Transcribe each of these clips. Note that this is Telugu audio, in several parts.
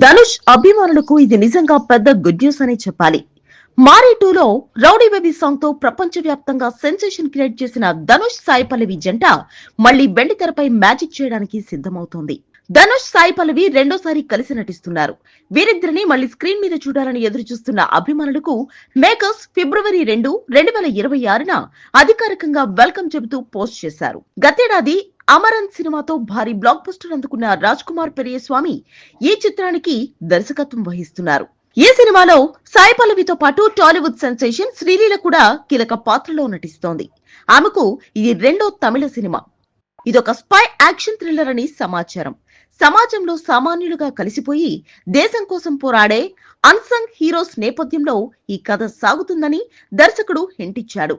ధనుష్ అభిమానులకు ఇది నిజంగా పెద్ద గుడ్ న్యూస్ అనే చెప్పాలి. మారీ 2లో రౌడీ బేబీ సాంగ్ తో ప్రపంచవ్యాప్తంగా సెన్సేషన్ క్రియేట్ చేసిన ధనుష్ సాయి పల్లవి జంట మళ్లీ వెండితెరపై మ్యాజిక్ చేయడానికి సిద్ధమవుతోంది. ధనుష్ సాయి పల్లవి రెండోసారి కలిసి నటిస్తున్నారు. వీరిద్దరిని మళ్లీ స్క్రీన్ మీద చూడాలని ఎదురు చూస్తున్న అభిమానులకు మేకర్స్ ఫిబ్రవరి 2, 2026న అధికారికంగా వెల్కమ్ చెబుతూ పోస్ట్ చేశారు. గతేడాది అమరన్ సినిమాతో భారీ బ్లాక్ బస్టర్ అందుకున్న రాజ్ కుమార్ పెరియస్వామి ఈ చిత్రానికి దర్శకత్వం వహిస్తున్నారు. ఈ సినిమాలో సాయి పల్లవితో పాటు టాలీవుడ్ సెన్సేషన్ శ్రీలీల కూడా కీలక పాత్రలో నటిస్తోంది. ఆమెకు ఇది రెండో తమిళ సినిమా. ఇదొక స్పై యాక్షన్ థ్రిల్లర్ అని సమాచారం. సమాజంలో సామాన్యులుగా కలిసిపోయి దేశం కోసం పోరాడే అన్సంగ్ హీరోస్ నేపథ్యంలో ఈ కథ సాగుతుందని దర్శకుడు హింటిచ్చాడు.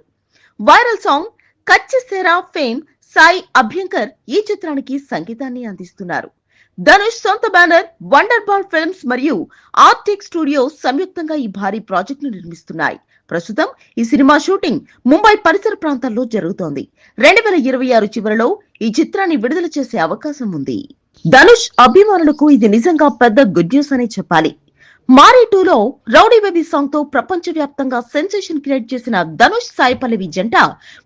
Viral song Katchi Sera fame Sai Abhyankar ఈ చిత్రానికి సంగీతాన్ని అందిస్తున్నారు. ధనుష్ సొంత బ్యానర్ వండర్ బాల్ ఫిల్మ్స్ మరియు ఆర్టిక్ స్టూడియోస్ సంయుక్తంగా ఈ భారీ ప్రాజెక్ట్ ను నిర్మిస్తున్నాయి. ప్రస్తుతం ఈ సినిమా షూటింగ్ ముంబై పరిసర ప్రాంతాల్లో జరుగుతోంది. 2026 చివరిలో ఈ చిత్రాన్ని విడుదల చేసే అవకాశం ఉంది. ధనుష్ అభిమానులకు ఇది నిజంగా పెద్ద గుడ్ న్యూస్ అనే చెప్పాలి. మారీ 2లో రౌడీ బేబీ సాంగ్ తో ప్రపంచవ్యాప్తంగా సెన్సేషన్ క్రియేట్ చేసిన ధనుష్ సాయి పల్లవి జంట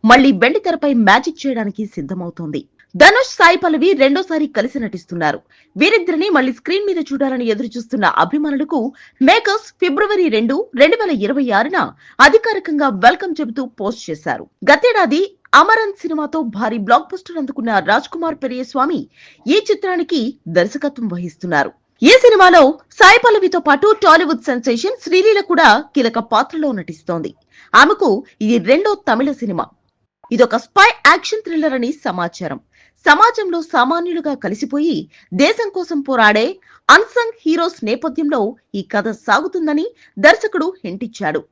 మళ్లీ వెండితెరపై మ్యాజిక్ చేయడానికి సిద్ధమవుతోంది. ధనుష్ సాయి పల్లవి రెండోసారి కలిసి నటిస్తున్నారు. వీరిద్దరిని మళ్లీ స్క్రీన్ మీద చూడాలని ఎదురు చూస్తున్న అభిమానులకు మేకర్స్ ఫిబ్రవరి 2, 2026న అధికారికంగా వెల్కమ్ చెబుతూ పోస్ట్ చేశారు. గతేడాది అమరన్ సినిమాతో భారీ బ్లాక్ బస్టర్ అందుకున్న రాజ్ కుమార్ పెరియస్వామి ఈ చిత్రానికి దర్శకత్వం వహిస్తున్నారు. ఈ సినిమాలో సాయి పల్లవితో పాటు టాలీవుడ్ సెన్సేషన్ శ్రీలీల కూడా కీలక పాత్రలో నటిస్తోంది. ఆమెకు ఇది రెండో తమిళ సినిమా. ఇదొక స్పై యాక్షన్ థ్రిల్లర్ అని సమాచారం. సమాజంలో సామాన్యులుగా కలిసిపోయి దేశం కోసం పోరాడే అన్సంగ్ హీరోస్ నేపథ్యంలో ఈ కథ సాగుతుందని దర్శకుడు హింటిచ్చాడు.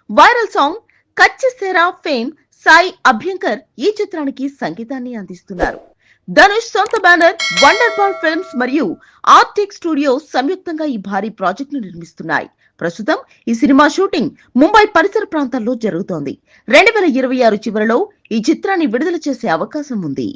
Viral song Katchi Sera fame Sai Abhyankar ఈ చిత్రానికి సంగీతాన్ని అందిస్తున్నారు. ధనుష్ సొంత బ్యానర్ వండర్ బాల్ ఫిల్మ్స్ మరియు ఆర్టిక్ స్టూడియోస్ సంయుక్తంగా ఈ భారీ ప్రాజెక్ట్ ను నిర్మిస్తున్నాయి. ప్రస్తుతం ఈ సినిమా షూటింగ్ ముంబై పరిసర ప్రాంతాల్లో జరుగుతోంది. 2026 చివరిలో ఈ చిత్రాన్ని విడుదల చేసే అవకాశం ఉంది.